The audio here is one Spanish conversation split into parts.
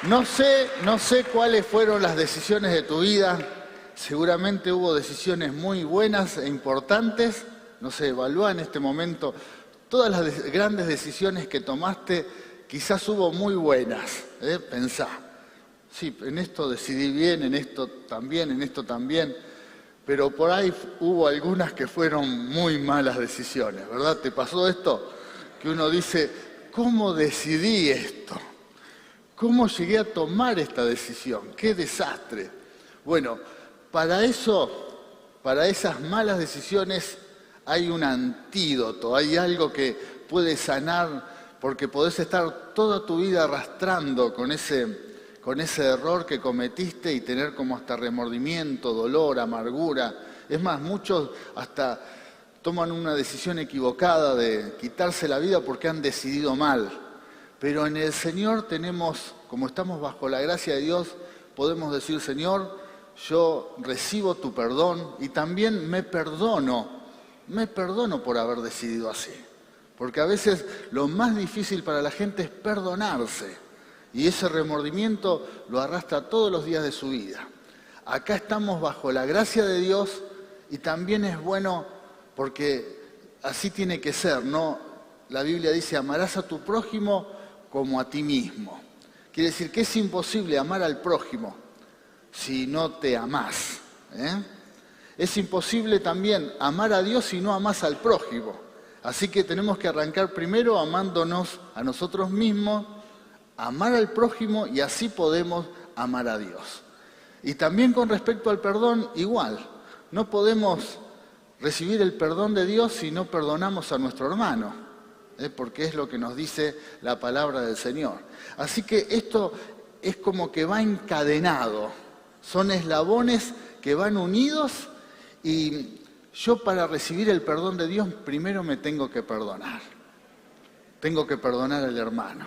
No sé cuáles fueron las decisiones de tu vida. Seguramente hubo decisiones muy buenas e importantes. No sé, evalúa en este momento todas las grandes decisiones que tomaste. Quizás hubo muy buenas, pensá. Sí, en esto decidí bien, en esto también. Pero por ahí hubo algunas que fueron muy malas decisiones, ¿verdad? ¿Te pasó esto? Que uno dice, ¿cómo decidí esto? ¿Cómo llegué a tomar esta decisión? ¡Qué desastre! Bueno, para esas malas decisiones hay un antídoto, hay algo que puede sanar, porque podés estar toda tu vida arrastrando con ese error que cometiste y tener como hasta remordimiento, dolor, amargura. Es más, muchos hasta toman una decisión equivocada de quitarse la vida porque han decidido mal. Pero en el Señor tenemos, como estamos bajo la gracia de Dios, podemos decir, Señor, yo recibo tu perdón y también me perdono por haber decidido así. Porque a veces lo más difícil para la gente es perdonarse y ese remordimiento lo arrastra todos los días de su vida. Acá estamos bajo la gracia de Dios y también es bueno porque así tiene que ser, ¿no? La Biblia dice, amarás a tu prójimo como a ti mismo. Quiere decir que es imposible amar al prójimo si no te amás. Es imposible también amar a Dios si no amás al prójimo. Así que tenemos que arrancar primero amándonos a nosotros mismos, amar al prójimo y así podemos amar a Dios. Y también con respecto al perdón, igual. No podemos recibir el perdón de Dios si no perdonamos a nuestro hermano. Porque es lo que nos dice la palabra del Señor. Así que esto es como que va encadenado, son eslabones que van unidos y yo para recibir el perdón de Dios primero me tengo que perdonar al hermano.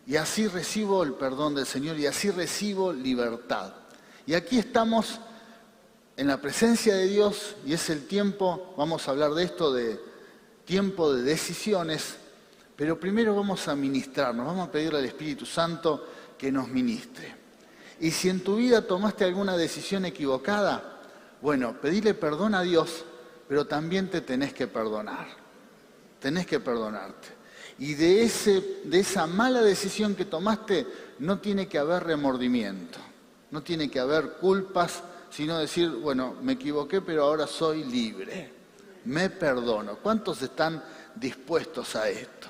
Y así recibo el perdón del Señor y así recibo libertad. Y aquí estamos en la presencia de Dios y es el tiempo, vamos a hablar de esto, de tiempo de decisiones, pero primero vamos a ministrarnos, vamos a pedirle al Espíritu Santo que nos ministre. Y si en tu vida tomaste alguna decisión equivocada, bueno, pedile perdón a Dios, pero también te tenés que perdonar. Tenés que perdonarte. Y de esa mala decisión que tomaste no tiene que haber remordimiento, no tiene que haber culpas, sino decir, bueno, me equivoqué, pero ahora soy libre. Me perdono. ¿Cuántos están dispuestos a esto?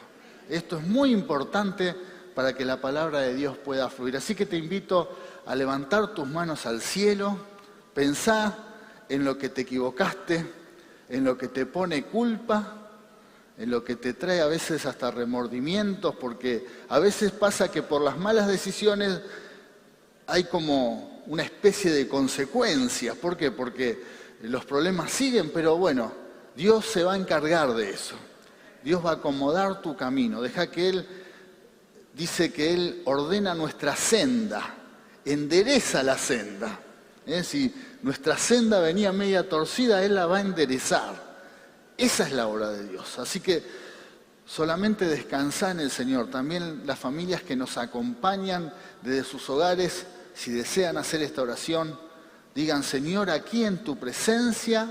Esto es muy importante para que la palabra de Dios pueda fluir. Así que te invito a levantar tus manos al cielo, pensá en lo que te equivocaste, en lo que te pone culpa, en lo que te trae a veces hasta remordimientos, porque a veces pasa que por las malas decisiones hay como una especie de consecuencias. ¿Por qué? Porque los problemas siguen, pero bueno, Dios se va a encargar de eso. Dios va a acomodar tu camino. Deja que Él, dice que Él ordena nuestra senda, endereza la senda. Si nuestra senda venía media torcida, Él la va a enderezar. Esa es la obra de Dios. Así que solamente descansá en el Señor. También las familias que nos acompañan desde sus hogares, si desean hacer esta oración, digan, Señor, aquí en tu presencia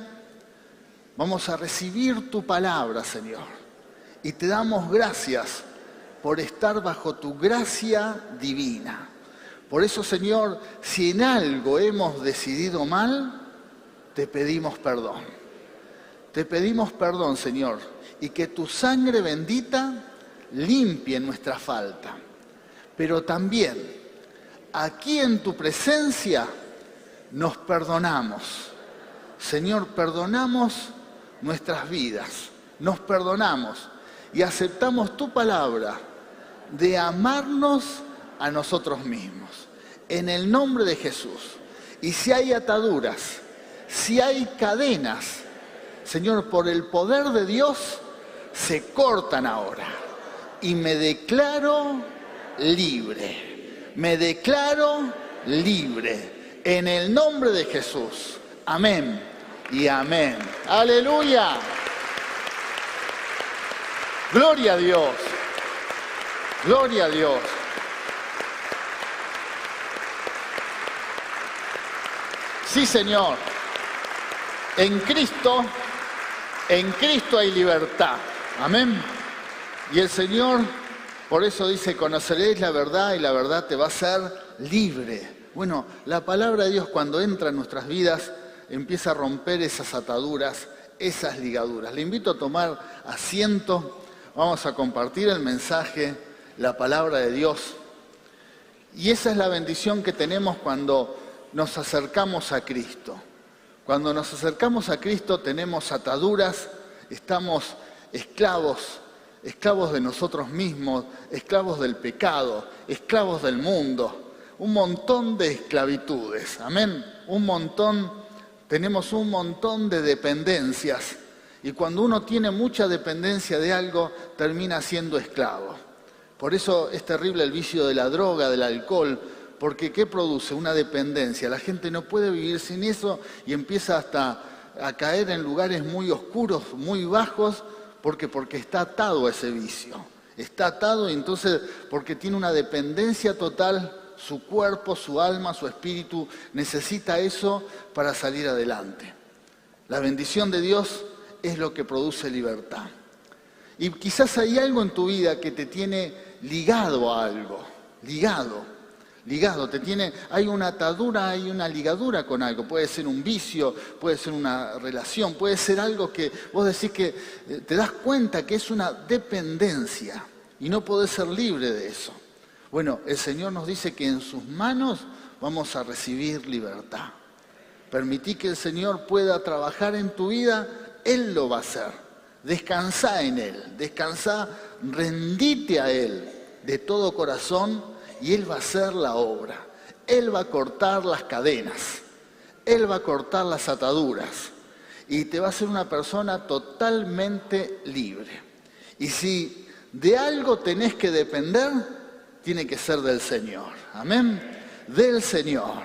vamos a recibir tu palabra, Señor. Y te damos gracias por estar bajo tu gracia divina. Por eso, Señor, si en algo hemos decidido mal, te pedimos perdón. Te pedimos perdón, Señor, y que tu sangre bendita limpie nuestra falta. Pero también, aquí en tu presencia, nos perdonamos. Señor, perdonamos nuestras vidas, nos perdonamos y aceptamos tu palabra de amarnos a nosotros mismos. En el nombre de Jesús. Y si hay ataduras, si hay cadenas, Señor, por el poder de Dios, se cortan ahora. Y me declaro libre. Me declaro libre. En el nombre de Jesús. Amén y amén. ¡Aleluya! Gloria a Dios. Gloria a Dios. Sí, Señor. En Cristo hay libertad. Amén. Y el Señor, por eso dice, conoceréis la verdad y la verdad te va a hacer libre. Bueno, la palabra de Dios cuando entra en nuestras vidas empieza a romper esas ataduras, esas ligaduras. Le invito a tomar asiento, vamos a compartir el mensaje, la palabra de Dios. Y esa es la bendición que tenemos cuando nos acercamos a Cristo. Cuando nos acercamos a Cristo tenemos ataduras, estamos esclavos de nosotros mismos, esclavos del pecado, esclavos del mundo, un montón de esclavitudes, amén, tenemos un montón de dependencias y cuando uno tiene mucha dependencia de algo termina siendo esclavo. Por eso es terrible el vicio de la droga, del alcohol, porque ¿qué produce? Una dependencia. La gente no puede vivir sin eso y empieza hasta a caer en lugares muy oscuros, muy bajos, porque está atado a ese vicio. Está atado y entonces porque tiene una dependencia total, su cuerpo, su alma, su espíritu necesita eso para salir adelante. La bendición de Dios es lo que produce libertad. Y quizás hay algo en tu vida que te tiene ligado a algo, ligado, hay una atadura, hay una ligadura con algo, puede ser un vicio, puede ser una relación, puede ser algo que vos decís que te das cuenta que es una dependencia y no podés ser libre de eso. Bueno, el Señor nos dice que en sus manos vamos a recibir libertad. Permití que el Señor pueda trabajar en tu vida, Él lo va a hacer. Descansá en Él, descansá, rendite a Él de todo corazón y Él va a hacer la obra. Él va a cortar las cadenas, Él va a cortar las ataduras y te va a hacer una persona totalmente libre. Y si de algo tenés que depender, tiene que ser del Señor. Amén. Del Señor.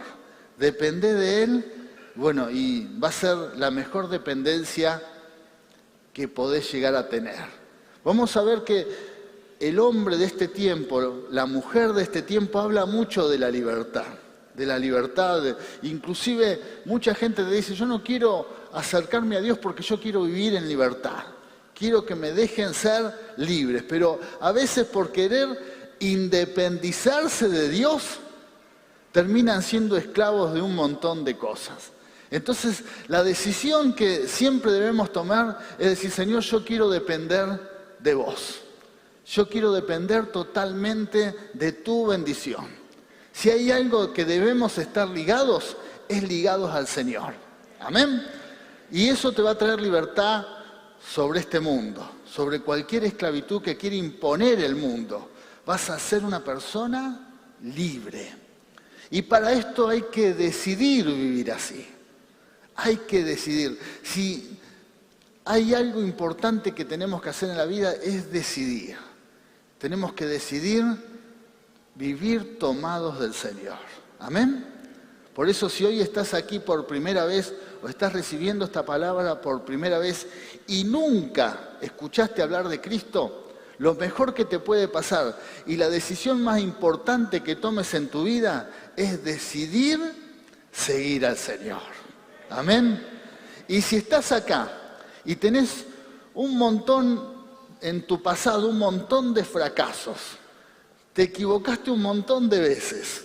Depende de Él, bueno, y va a ser la mejor dependencia que podés llegar a tener. Vamos a ver que el hombre de este tiempo, la mujer de este tiempo habla mucho de la libertad. Inclusive mucha gente te dice, yo no quiero acercarme a Dios porque yo quiero vivir en libertad. Quiero que me dejen ser libres, pero a veces por querer independizarse de Dios, terminan siendo esclavos de un montón de cosas. Entonces, la decisión que siempre debemos tomar es decir, Señor, yo quiero depender de vos. Yo quiero depender totalmente de tu bendición. Si hay algo que debemos estar ligados, es ligados al Señor. Amén. Y eso te va a traer libertad sobre este mundo, sobre cualquier esclavitud que quiere imponer el mundo. Vas a ser una persona libre. Y para esto hay que decidir vivir así. Hay que decidir. Si hay algo importante que tenemos que hacer en la vida es decidir. Tenemos que decidir vivir tomados del Señor. Amén. Por eso si hoy estás aquí por primera vez o estás recibiendo esta palabra por primera vez y nunca escuchaste hablar de Cristo, lo mejor que te puede pasar y la decisión más importante que tomes en tu vida es decidir seguir al Señor. Amén. Y si estás acá y tenés un montón en tu pasado, un montón de fracasos, te equivocaste un montón de veces,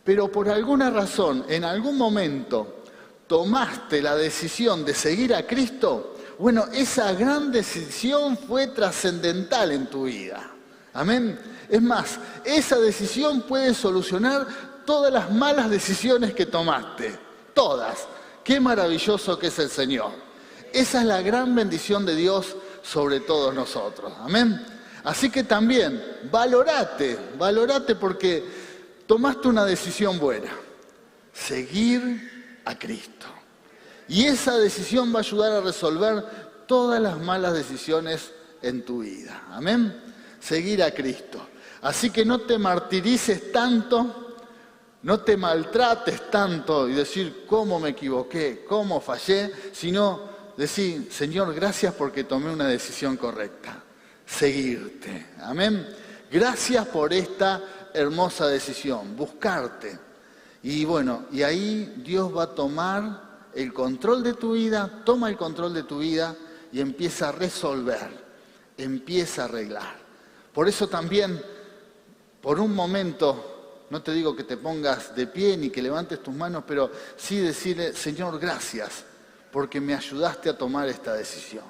pero por alguna razón, en algún momento, tomaste la decisión de seguir a Cristo, bueno, esa gran decisión fue trascendental en tu vida. Amén. Es más, esa decisión puede solucionar todas las malas decisiones que tomaste. Todas. Qué maravilloso que es el Señor. Esa es la gran bendición de Dios sobre todos nosotros. Amén. Así que también, valorate porque tomaste una decisión buena. Seguir a Cristo. Y esa decisión va a ayudar a resolver todas las malas decisiones en tu vida. Amén. Seguir a Cristo. Así que no te martirices tanto, no te maltrates tanto y decir cómo me equivoqué, cómo fallé, sino decir, Señor, gracias porque tomé una decisión correcta. Seguirte. Amén. Gracias por esta hermosa decisión, buscarte. Y bueno, y ahí Dios va a tomar el control de tu vida, toma el control de tu vida y empieza a resolver, empieza a arreglar. Por eso también, por un momento, no te digo que te pongas de pie ni que levantes tus manos, pero sí decirle, Señor, gracias, porque me ayudaste a tomar esta decisión.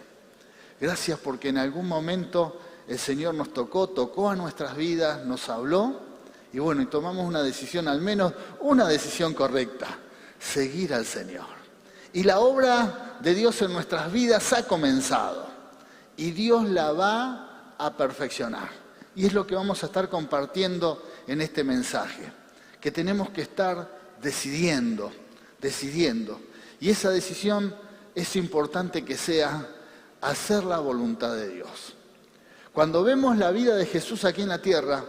Gracias porque en algún momento el Señor nos tocó a nuestras vidas, nos habló, y bueno, y tomamos una decisión, al menos una decisión correcta, seguir al Señor. Y la obra de Dios en nuestras vidas ha comenzado, y Dios la va a perfeccionar. Y es lo que vamos a estar compartiendo en este mensaje, que tenemos que estar decidiendo. Y esa decisión es importante que sea hacer la voluntad de Dios. Cuando vemos la vida de Jesús aquí en la tierra,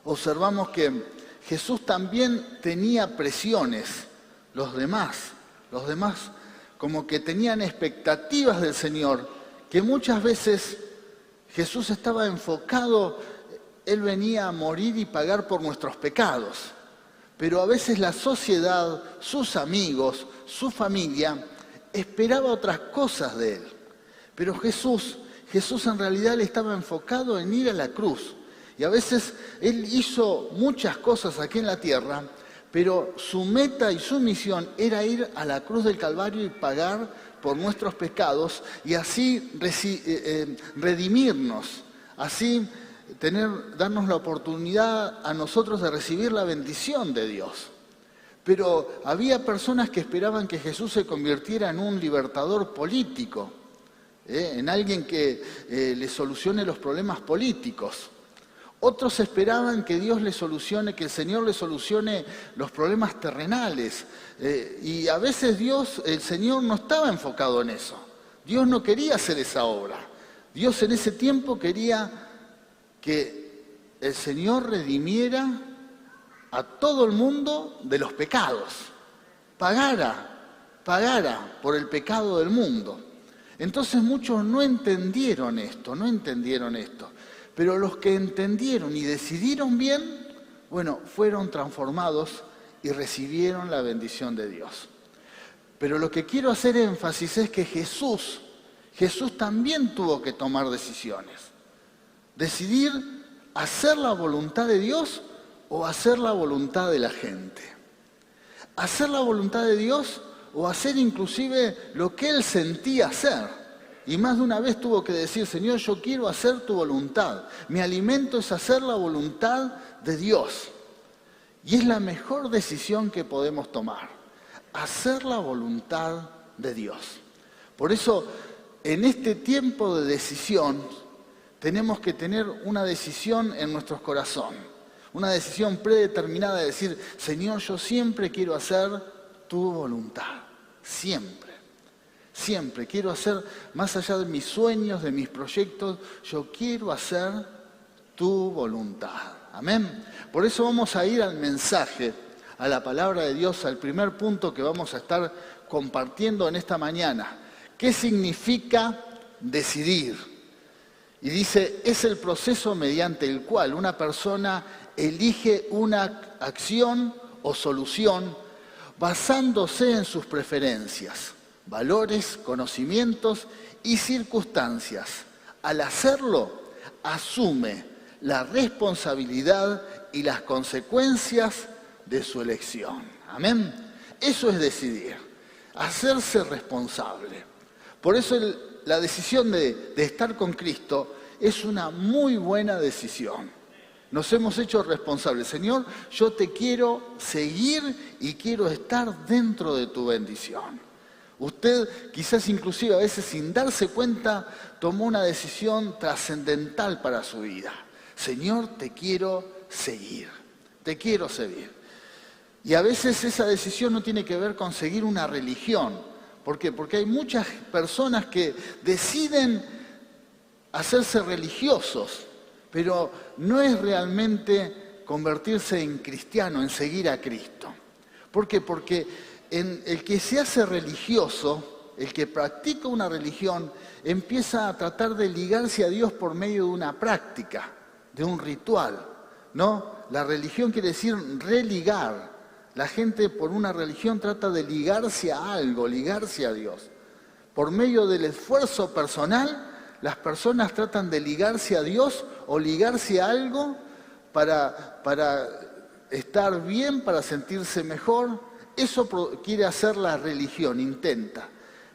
observamos que Jesús también tenía presiones, los demás como que tenían expectativas del Señor, que muchas veces Jesús estaba enfocado, Él venía a morir y pagar por nuestros pecados, pero a veces la sociedad, sus amigos, su familia, esperaba otras cosas de Él. Pero Jesús en realidad le estaba enfocado en ir a la cruz. Y a veces Él hizo muchas cosas aquí en la tierra, pero su meta y su misión era ir a la cruz del Calvario y pagar por nuestros pecados y así redimirnos, así darnos la oportunidad a nosotros de recibir la bendición de Dios. Pero había personas que esperaban que Jesús se convirtiera en un libertador político, en alguien que le solucione los problemas políticos. Otros esperaban que Dios le solucione, que el Señor le solucione los problemas terrenales. Y a veces el Señor no estaba enfocado en eso. Dios no quería hacer esa obra. Dios en ese tiempo quería que el Señor redimiera a todo el mundo de los pecados. Pagara por el pecado del mundo. Entonces muchos no entendieron esto. Pero los que entendieron y decidieron bien, bueno, fueron transformados y recibieron la bendición de Dios. Pero lo que quiero hacer énfasis es que Jesús también tuvo que tomar decisiones. Decidir hacer la voluntad de Dios o hacer la voluntad de la gente. Hacer la voluntad de Dios o hacer inclusive lo que Él sentía hacer. Y más de una vez tuvo que decir, Señor, yo quiero hacer tu voluntad. Mi alimento es hacer la voluntad de Dios. Y es la mejor decisión que podemos tomar. Hacer la voluntad de Dios. Por eso, en este tiempo de decisión, tenemos que tener una decisión en nuestros corazones. Una decisión predeterminada de decir, Señor, yo siempre quiero hacer tu voluntad. Siempre quiero hacer, más allá de mis sueños, de mis proyectos, yo quiero hacer tu voluntad. Amén. Por eso vamos a ir al mensaje, a la palabra de Dios, al primer punto que vamos a estar compartiendo en esta mañana. ¿Qué significa decidir? Y dice, es el proceso mediante el cual una persona elige una acción o solución basándose en sus preferencias, valores, conocimientos y circunstancias. Al hacerlo, asume la responsabilidad y las consecuencias de su elección. Amén. Eso es decidir, hacerse responsable. Por eso la decisión de estar con Cristo es una muy buena decisión. Nos hemos hecho responsables. Señor, yo te quiero seguir y quiero estar dentro de tu bendición. Usted quizás inclusive a veces sin darse cuenta tomó una decisión trascendental para su vida. Señor, te quiero seguir. Y a veces esa decisión no tiene que ver con seguir una religión. ¿Por qué? Porque hay muchas personas que deciden hacerse religiosos, pero no es realmente convertirse en cristiano, en seguir a Cristo. ¿Por qué? Porque el que se hace religioso, el que practica una religión, empieza a tratar de ligarse a Dios por medio de una práctica, de un ritual, ¿no? La religión quiere decir religar. La gente por una religión trata de ligarse a algo, ligarse a Dios. Por medio del esfuerzo personal, las personas tratan de ligarse a Dios o ligarse a algo para estar bien, para sentirse mejor. Eso quiere hacer la religión, intenta.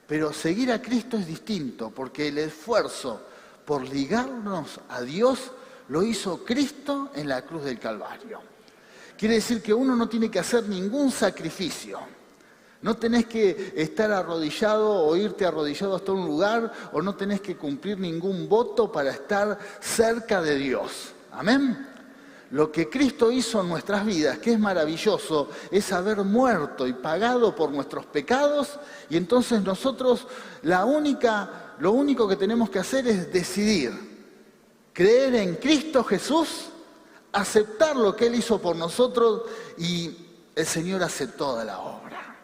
Pero seguir a Cristo es distinto, porque el esfuerzo por ligarnos a Dios lo hizo Cristo en la cruz del Calvario. Quiere decir que uno no tiene que hacer ningún sacrificio. No tenés que estar arrodillado o irte arrodillado hasta un lugar, o no tenés que cumplir ningún voto para estar cerca de Dios. Amén. Lo que Cristo hizo en nuestras vidas, que es maravilloso, es haber muerto y pagado por nuestros pecados, y entonces nosotros lo único que tenemos que hacer es decidir creer en Cristo Jesús, aceptar lo que Él hizo por nosotros, y el Señor hace toda la obra.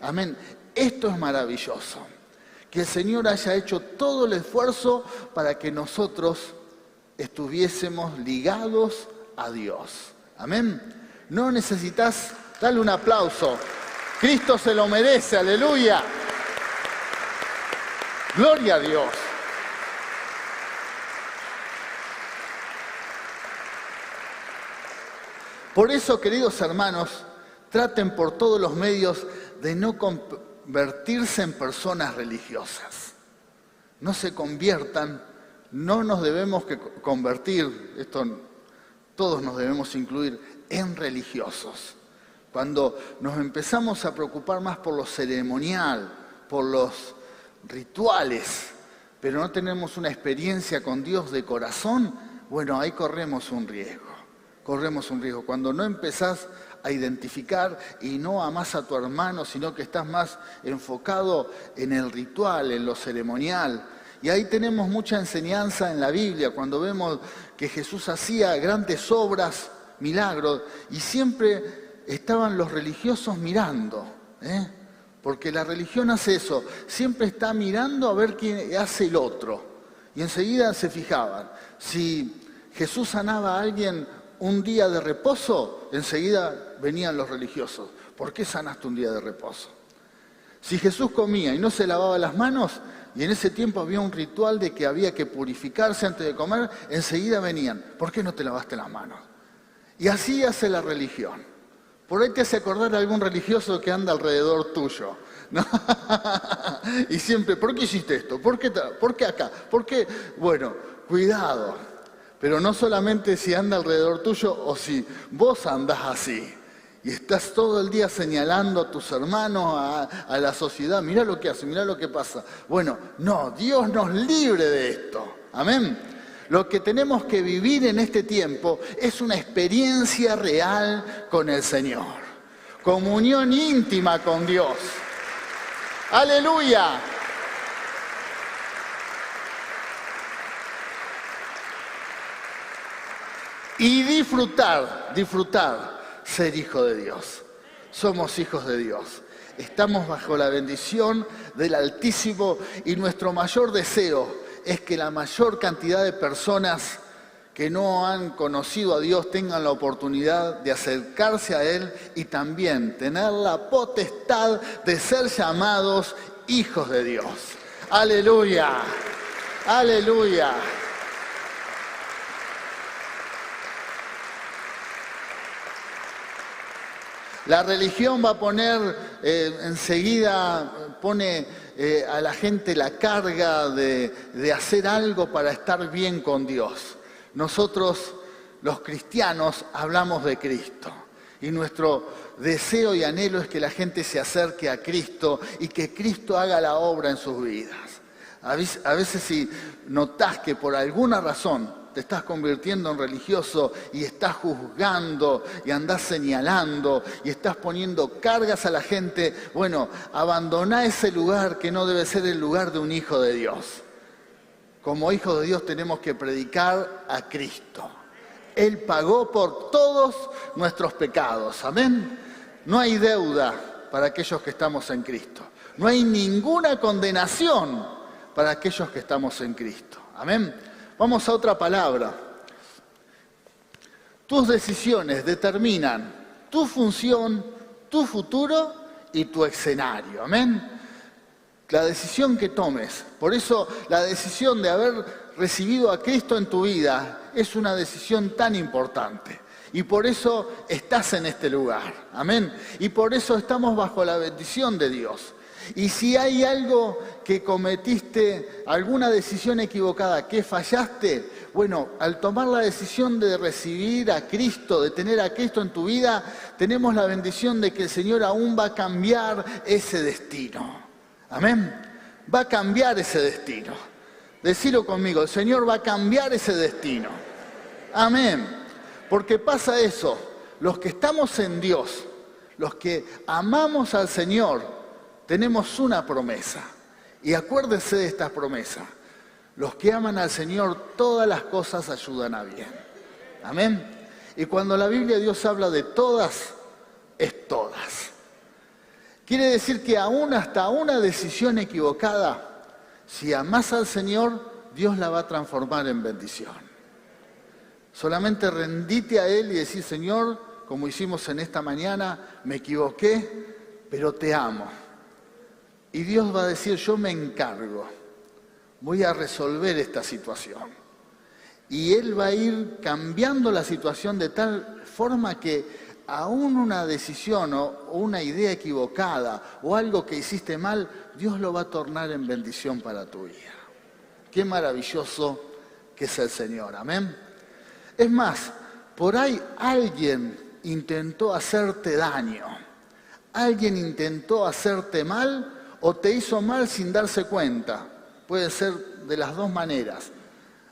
Amén. Esto es maravilloso, que el Señor haya hecho todo el esfuerzo para que nosotros estuviésemos ligados a Dios. Amén. No necesitas, dale un aplauso. Cristo se lo merece, aleluya. Gloria a Dios. Por eso, queridos hermanos, traten por todos los medios de no convertirse en personas religiosas. No se conviertan, no nos debemos convertir, todos nos debemos incluir, en religiosos. Cuando nos empezamos a preocupar más por lo ceremonial, por los rituales, pero no tenemos una experiencia con Dios de corazón, bueno, ahí corremos un riesgo. Cuando no empezás a identificar y no amás a tu hermano, sino que estás más enfocado en el ritual, en lo ceremonial. Y ahí tenemos mucha enseñanza en la Biblia, cuando vemos que Jesús hacía grandes obras, milagros, y siempre estaban los religiosos mirando, porque la religión hace eso, siempre está mirando a ver quién hace el otro. Y enseguida se fijaban, si Jesús sanaba a alguien un día de reposo, enseguida venían los religiosos. ¿Por qué sanaste un día de reposo? Si Jesús comía y no se lavaba las manos, y en ese tiempo había un ritual de que había que purificarse antes de comer, enseguida venían. ¿Por qué no te lavaste las manos? Y así hace la religión. Por ahí te hace acordar a algún religioso que anda alrededor tuyo, ¿no? Y siempre, ¿por qué hiciste esto? ¿Por qué acá? ¿Por qué? Bueno, cuidado. Pero no solamente si anda alrededor tuyo o si vos andás así y estás todo el día señalando a tus hermanos, a la sociedad, mirá lo que hace, mirá lo que pasa. Bueno, no, Dios nos libre de esto. Amén. Lo que tenemos que vivir en este tiempo es una experiencia real con el Señor. Comunión íntima con Dios. ¡Aleluya! Y disfrutar ser hijo de Dios. Somos hijos de Dios. Estamos bajo la bendición del Altísimo y nuestro mayor deseo es que la mayor cantidad de personas que no han conocido a Dios tengan la oportunidad de acercarse a Él y también tener la potestad de ser llamados hijos de Dios. ¡Aleluya! ¡Aleluya! La religión va a poner, enseguida pone a la gente la carga de hacer algo para estar bien con Dios. Nosotros, los cristianos, hablamos de Cristo. Y nuestro deseo y anhelo es que la gente se acerque a Cristo y que Cristo haga la obra en sus vidas. A veces si notás que por alguna razón te estás convirtiendo en religioso y estás juzgando y andás señalando y estás poniendo cargas a la gente, bueno, abandoná ese lugar que no debe ser el lugar de un hijo de Dios. Como hijos de Dios tenemos que predicar a Cristo. Él pagó por todos nuestros pecados, amén. No hay deuda para aquellos que estamos en Cristo. No hay ninguna condenación para aquellos que estamos en Cristo, amén. Vamos a otra palabra. Tus decisiones determinan tu función, tu futuro y tu escenario. Amén. La decisión que tomes. Por eso la decisión de haber recibido a Cristo en tu vida es una decisión tan importante. Y por eso estás en este lugar. Amén. Y por eso estamos bajo la bendición de Dios. Y si hay algo que cometiste, alguna decisión equivocada, que fallaste, bueno, al tomar la decisión de recibir a Cristo, de tener a Cristo en tu vida, tenemos la bendición de que el Señor aún va a cambiar ese destino. Amén. Va a cambiar ese destino. Decilo conmigo, el Señor va a cambiar ese destino. Amén. Porque pasa eso, los que estamos en Dios, los que amamos al Señor, tenemos una promesa. Y acuérdense de esta promesa. Los que aman al Señor, todas las cosas ayudan a bien. Amén. Y cuando la Biblia de Dios habla de todas, es todas. Quiere decir que aún hasta una decisión equivocada, si amás al Señor, Dios la va a transformar en bendición. Solamente rendite a Él y decir, Señor, como hicimos en esta mañana, me equivoqué, pero te amo. Y Dios va a decir, yo me encargo, voy a resolver esta situación. Y Él va a ir cambiando la situación de tal forma que aún una decisión o una idea equivocada o algo que hiciste mal, Dios lo va a tornar en bendición para tu vida. Qué maravilloso que es el Señor, amén. Es más, por ahí alguien intentó hacerte daño, alguien intentó hacerte mal o te hizo mal sin darse cuenta. Puede ser de las dos maneras.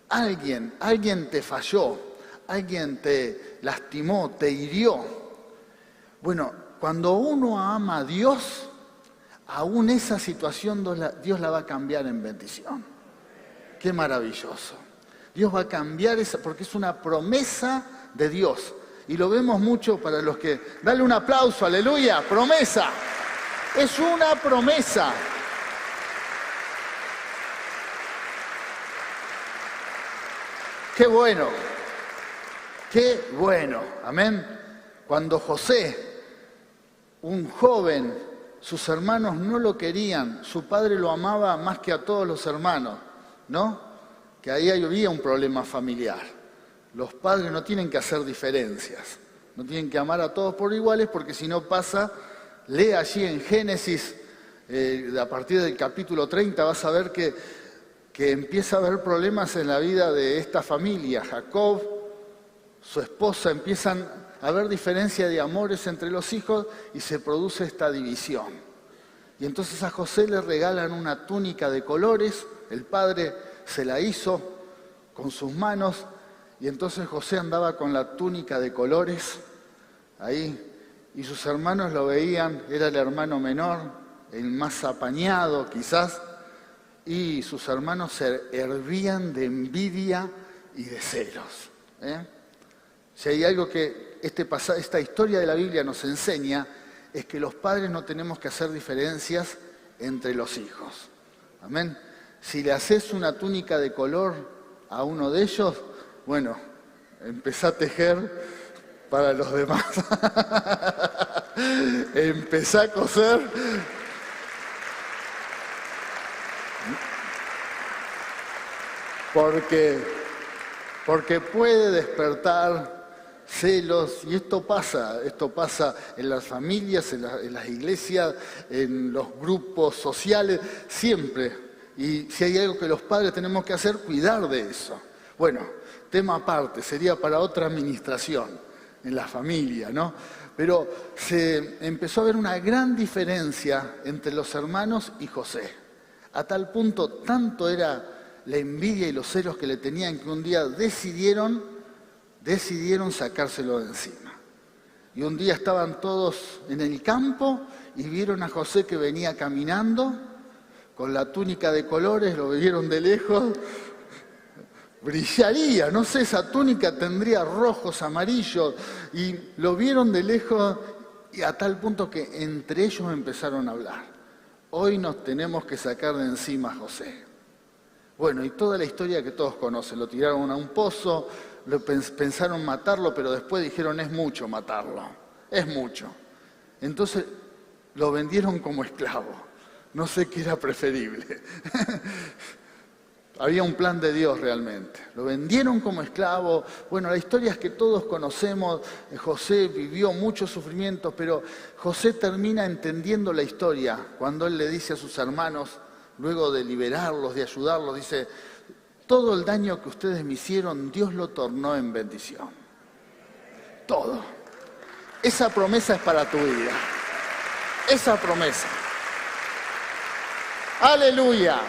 Alguien te falló, alguien te lastimó, te hirió. Bueno, cuando uno ama a Dios, aún esa situación Dios la va a cambiar en bendición. Qué maravilloso. Dios va a cambiar esa, porque es una promesa de Dios. Y lo vemos mucho para los que... Dale un aplauso, aleluya, promesa. Es una promesa. Qué bueno, qué bueno, amén. Cuando José, un joven, sus hermanos no lo querían, su padre lo amaba más que a todos los hermanos, ¿no? Que ahí había un problema familiar. Los padres no tienen que hacer diferencias, no tienen que amar a todos por iguales, porque si no pasa, lee allí en Génesis, a partir del capítulo 30, vas a ver que empieza a haber problemas en la vida de esta familia. Jacob, su esposa, empiezan a haber diferencia de amores entre los hijos y se produce esta división. Y entonces a José le regalan una túnica de colores, el padre se la hizo con sus manos y entonces José andaba con la túnica de colores ahí y sus hermanos lo veían, era el hermano menor, el más apañado quizás, y sus hermanos se hervían de envidia y de celos. Si hay algo que esta historia de la Biblia nos enseña, es que los padres no tenemos que hacer diferencias entre los hijos. Amén. Si le haces una túnica de color a uno de ellos, bueno, empezá a tejer para los demás. Empezá a coser. Porque puede despertar celos, y esto pasa en las familias, en las iglesias, en los grupos sociales, siempre. Y si hay algo que los padres tenemos que hacer, cuidar de eso. Bueno, tema aparte, sería para otra administración en la familia, ¿no? Pero se empezó a ver una gran diferencia entre los hermanos y José. A tal punto, tanto era la envidia y los celos que le tenían, que un día decidieron sacárselo de encima. Y un día estaban todos en el campo y vieron a José que venía caminando con la túnica de colores, lo vieron de lejos, brillaría, no sé, esa túnica tendría rojos, amarillos, y lo vieron de lejos y a tal punto que entre ellos empezaron a hablar. Hoy nos tenemos que sacar de encima a José. Bueno, y toda la historia que todos conocen, lo tiraron a un pozo, pensaron matarlo, pero después dijeron, es mucho matarlo, es mucho. Entonces lo vendieron como esclavo. No sé qué era preferible. Había un plan de Dios realmente. Lo vendieron como esclavo. Bueno, la historia es que todos conocemos. José vivió mucho sufrimiento, pero José termina entendiendo la historia cuando él le dice a sus hermanos, luego de liberarlos, de ayudarlos, dice, todo el daño que ustedes me hicieron, Dios lo tornó en bendición. Todo. Esa promesa es para tu vida. Esa promesa. ¡Aleluya!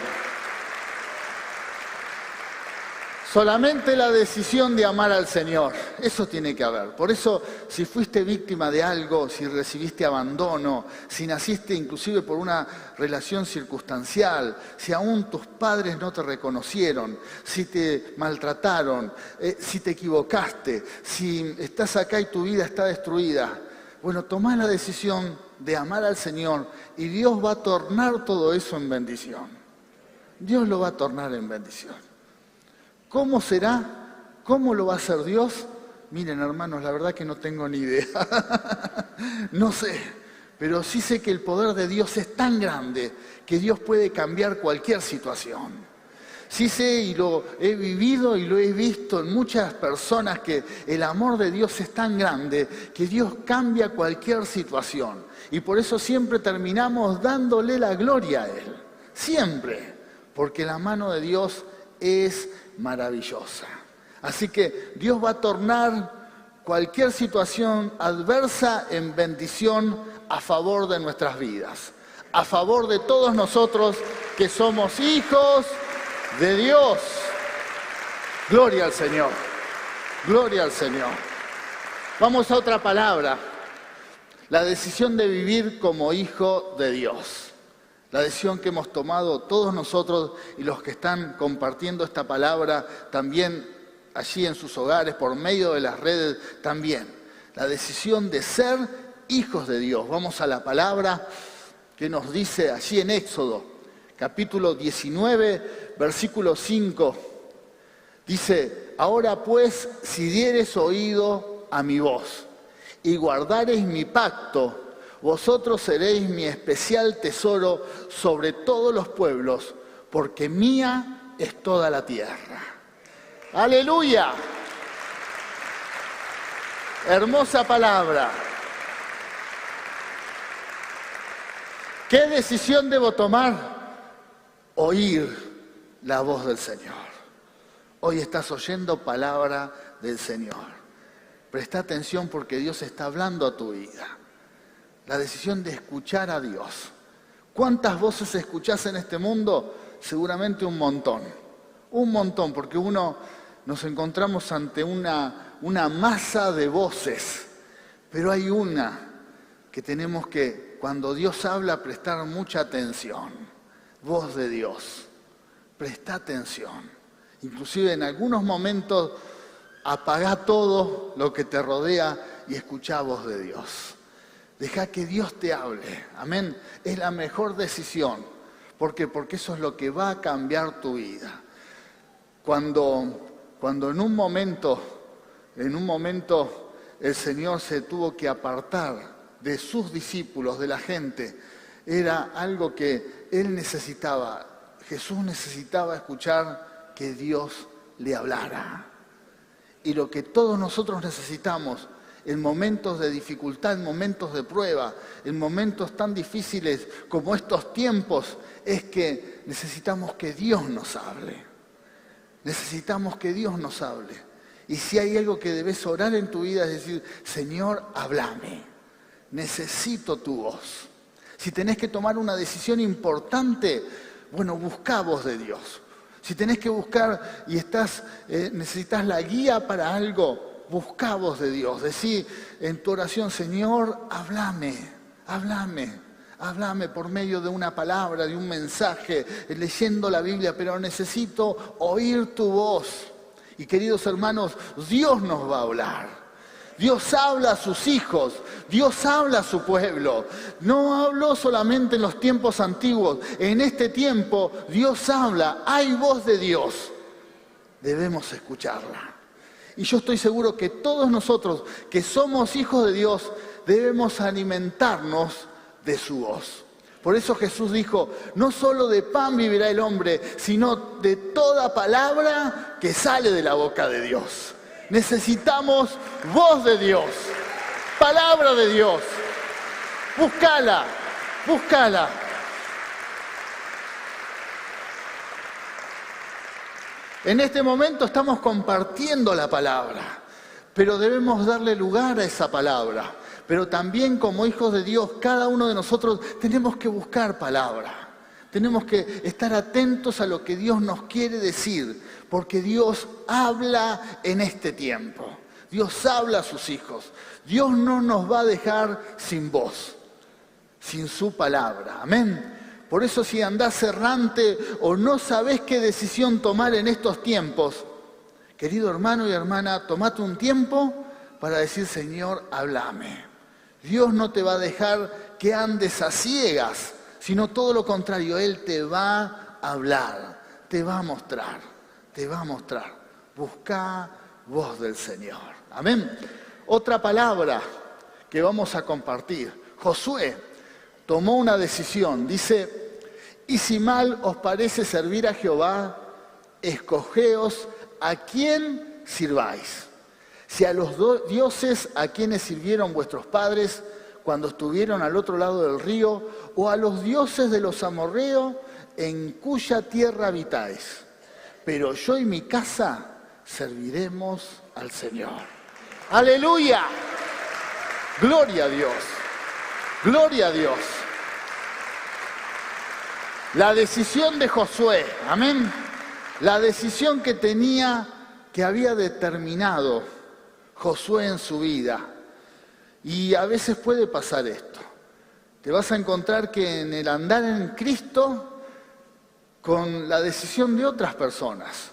Solamente la decisión de amar al Señor, eso tiene que haber. Por eso, si fuiste víctima de algo, si recibiste abandono, si naciste inclusive por una relación circunstancial, si aún tus padres no te reconocieron, si te maltrataron, si te equivocaste, si estás acá y tu vida está destruida, bueno, tomá la decisión de amar al Señor y Dios va a tornar todo eso en bendición. Dios lo va a tornar en bendición. ¿Cómo será? ¿Cómo lo va a hacer Dios? Miren, hermanos, la verdad que no tengo ni idea. No sé, pero sí sé que el poder de Dios es tan grande que Dios puede cambiar cualquier situación. Sí sé y lo he vivido y lo he visto en muchas personas que el amor de Dios es tan grande que Dios cambia cualquier situación. Y por eso siempre terminamos dándole la gloria a Él. Siempre. Porque la mano de Dios es maravillosa. Así que Dios va a tornar cualquier situación adversa en bendición a favor de nuestras vidas, a favor de todos nosotros que somos hijos de Dios. Gloria al Señor, gloria al Señor. Vamos a otra palabra, la decisión de vivir como hijo de Dios. La decisión que hemos tomado todos nosotros y los que están compartiendo esta palabra también allí en sus hogares, por medio de las redes también. La decisión de ser hijos de Dios. Vamos a la palabra que nos dice allí en Éxodo, capítulo 19, versículo 5. Dice, ahora pues, si dieres oído a mi voz y guardareis mi pacto, vosotros seréis mi especial tesoro sobre todos los pueblos, porque mía es toda la tierra. ¡Aleluya! Hermosa palabra. ¿Qué decisión debo tomar? Oír la voz del Señor. Hoy estás oyendo palabra del Señor. Presta atención porque Dios está hablando a tu vida. La decisión de escuchar a Dios. ¿Cuántas voces escuchás en este mundo? Seguramente un montón. Un montón, porque nos encontramos ante una masa de voces. Pero hay una que tenemos que, cuando Dios habla, prestar mucha atención. Voz de Dios. Presta atención. Inclusive en algunos momentos apagá todo lo que te rodea y escuchá voz de Dios. Deja que Dios te hable, amén. Es la mejor decisión. ¿Por qué? Porque eso es lo que va a cambiar tu vida. Cuando en un momento el Señor se tuvo que apartar de sus discípulos, de la gente, era algo que Él necesitaba. Jesús necesitaba escuchar que Dios le hablara. Y lo que todos nosotros necesitamos en momentos de dificultad, en momentos de prueba, en momentos tan difíciles como estos tiempos, es que necesitamos que Dios nos hable. Necesitamos que Dios nos hable. Y si hay algo que debes orar en tu vida es decir, Señor, háblame. Necesito tu voz. Si tenés que tomar una decisión importante, bueno, buscá voz de Dios. Si tenés que buscar y necesitas la guía para algo, buscá voz de Dios. Decí en tu oración, Señor, háblame por medio de una palabra, de un mensaje, leyendo la Biblia, pero necesito oír tu voz. Y queridos hermanos, Dios nos va a hablar. Dios habla a sus hijos, Dios habla a su pueblo. No habló solamente en los tiempos antiguos, en este tiempo Dios habla, hay voz de Dios. Debemos escucharla. Y yo estoy seguro que todos nosotros que somos hijos de Dios debemos alimentarnos de su voz. Por eso Jesús dijo, no solo de pan vivirá el hombre, sino de toda palabra que sale de la boca de Dios. Necesitamos voz de Dios, palabra de Dios. Búscala, búscala. En este momento estamos compartiendo la palabra, pero debemos darle lugar a esa palabra. Pero también como hijos de Dios, cada uno de nosotros tenemos que buscar palabra. Tenemos que estar atentos a lo que Dios nos quiere decir, porque Dios habla en este tiempo. Dios habla a sus hijos. Dios no nos va a dejar sin voz, sin su palabra. Amén. Por eso si andás errante o no sabés qué decisión tomar en estos tiempos, querido hermano y hermana, tomate un tiempo para decir, Señor, háblame. Dios no te va a dejar que andes a ciegas, sino todo lo contrario, Él te va a hablar, te va a mostrar, te va a mostrar. Busca voz del Señor. Amén. Otra palabra que vamos a compartir. Josué tomó una decisión, dice, y si mal os parece servir a Jehová, escogeos a quién sirváis. Si a los dioses a quienes sirvieron vuestros padres cuando estuvieron al otro lado del río, o a los dioses de los amorreos en cuya tierra habitáis. Pero yo y mi casa serviremos al Señor. ¡Aleluya! ¡Gloria a Dios! ¡Gloria a Dios! La decisión de Josué, amén. La decisión que había determinado Josué en su vida. Y a veces puede pasar esto. Te vas a encontrar que en el andar en Cristo, con la decisión de otras personas,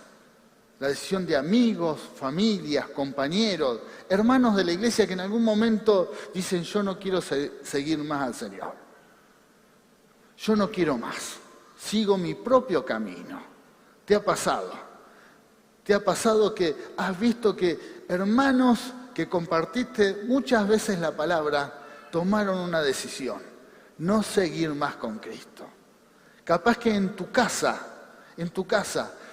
la decisión de amigos, familias, compañeros, hermanos de la iglesia que en algún momento dicen, yo no quiero seguir más al Señor. Yo no quiero más. Sigo mi propio camino. ¿Te ha pasado? ¿Te ha pasado que has visto que hermanos que compartiste muchas veces la palabra tomaron una decisión? No seguir más con Cristo. Capaz que en tu casa,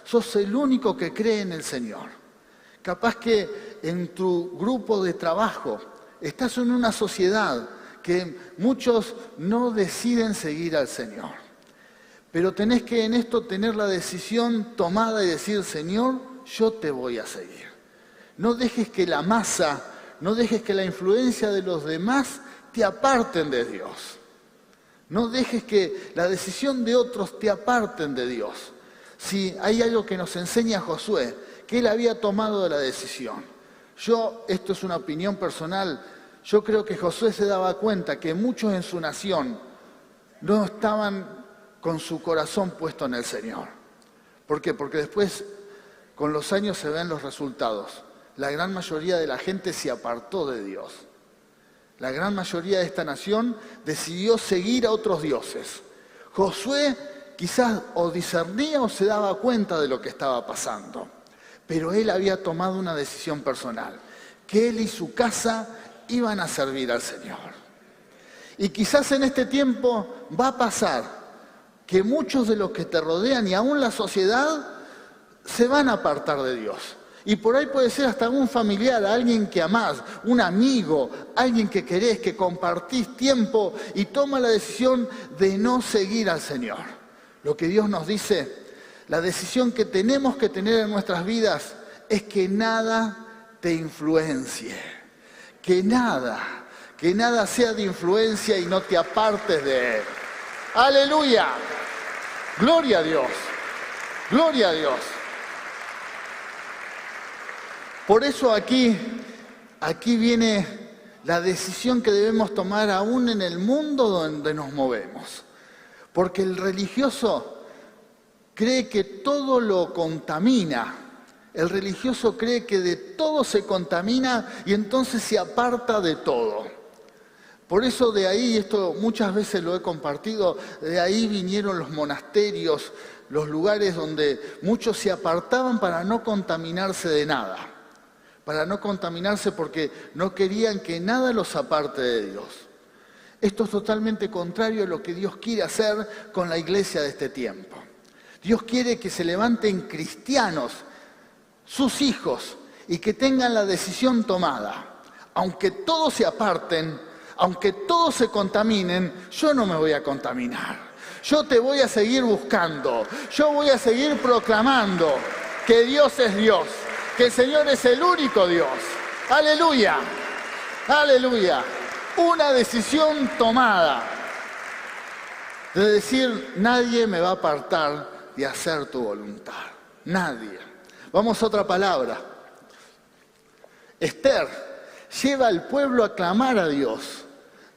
sos el único que cree en el Señor. Capaz que en tu grupo de trabajo estás en una sociedad que muchos no deciden seguir al Señor. Pero tenés que en esto tener la decisión tomada y decir, Señor, yo te voy a seguir. No dejes que la masa, no dejes que la influencia de los demás te aparten de Dios. No dejes que la decisión de otros te aparten de Dios. Si hay algo que nos enseña Josué, que él había tomado la decisión. Esto es una opinión personal, yo creo que Josué se daba cuenta que muchos en su nación no estaban con su corazón puesto en el Señor. ¿Por qué? Porque después, con los años se ven los resultados. La gran mayoría de la gente se apartó de Dios. La gran mayoría de esta nación decidió seguir a otros dioses. Josué quizás o discernía o se daba cuenta de lo que estaba pasando. Pero él había tomado una decisión personal, que él y su casa iban a servir al Señor. Y quizás en este tiempo va a pasar que muchos de los que te rodean y aún la sociedad se van a apartar de Dios. Y por ahí puede ser hasta un familiar, alguien que amás, un amigo, alguien que querés, que compartís tiempo y toma la decisión de no seguir al Señor. Lo que Dios nos dice, la decisión que tenemos que tener en nuestras vidas es que nada te influencie. Que nada sea de influencia y no te apartes de Él. ¡Aleluya! ¡Gloria a Dios! ¡Gloria a Dios! Por eso aquí viene la decisión que debemos tomar aún en el mundo donde nos movemos. Porque el religioso cree que todo lo contamina. El religioso cree que de todo se contamina y entonces se aparta de todo. Por eso de ahí, esto muchas veces lo he compartido, de ahí vinieron los monasterios, los lugares donde muchos se apartaban para no contaminarse de nada. Para no contaminarse porque no querían que nada los aparte de Dios. Esto es totalmente contrario a lo que Dios quiere hacer con la iglesia de este tiempo. Dios quiere que se levanten cristianos, sus hijos, y que tengan la decisión tomada. Aunque todos se aparten, aunque todos se contaminen, yo no me voy a contaminar. Yo te voy a seguir buscando. Yo voy a seguir proclamando que Dios es Dios, que el Señor es el único Dios. ¡Aleluya! ¡Aleluya! Una decisión tomada de decir, nadie me va a apartar de hacer tu voluntad. Nadie. Vamos a otra palabra. Esther lleva al pueblo a clamar a Dios.